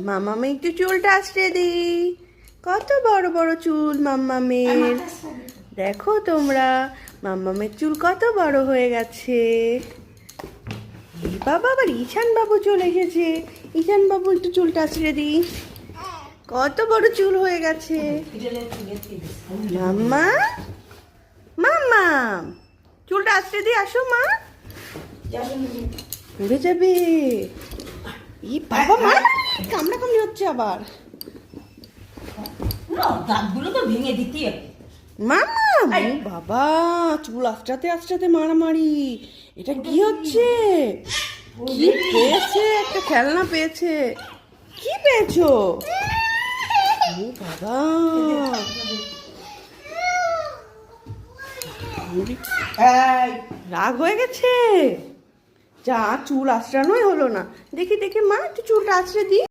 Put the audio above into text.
মাম্মামে একটু চুলটা আঁচড়ে দিই। কত বড় বড় চুল মাম্মামের, দেখো তোমরা মাম্মামের চুল কত বড় হয়ে গেছে। এ বাবা, আবার ঈশান বাবু চলে এসেছে। ঈশান বাবু একটু চুলটা আঁচড়ে দিই। কত বড় চুল হয়ে গেছে। মাম্মা, মাম্মা চুলটা আঁচড়ে দিই, আসো মা। উড়ে যাবে। ই বাবা, মা কামড়া কামড়ি হচ্ছে আবার। দাঁতগুলো তো ভেঙে দিতে। মামা, বাবা চুল আঁচড়াতে আঁচড়াতে মারামারি। এটা কি হচ্ছে? কি পেয়েছে? একটা খেলনা পেয়েছে। কি পেয়েছো? ও বাবা, রাগ হয়ে গেছে। যা, চুল আঁচড়ানোই হলো না। দেখি দেখি মা, একটু চুলটা আঁচড়ে দিই।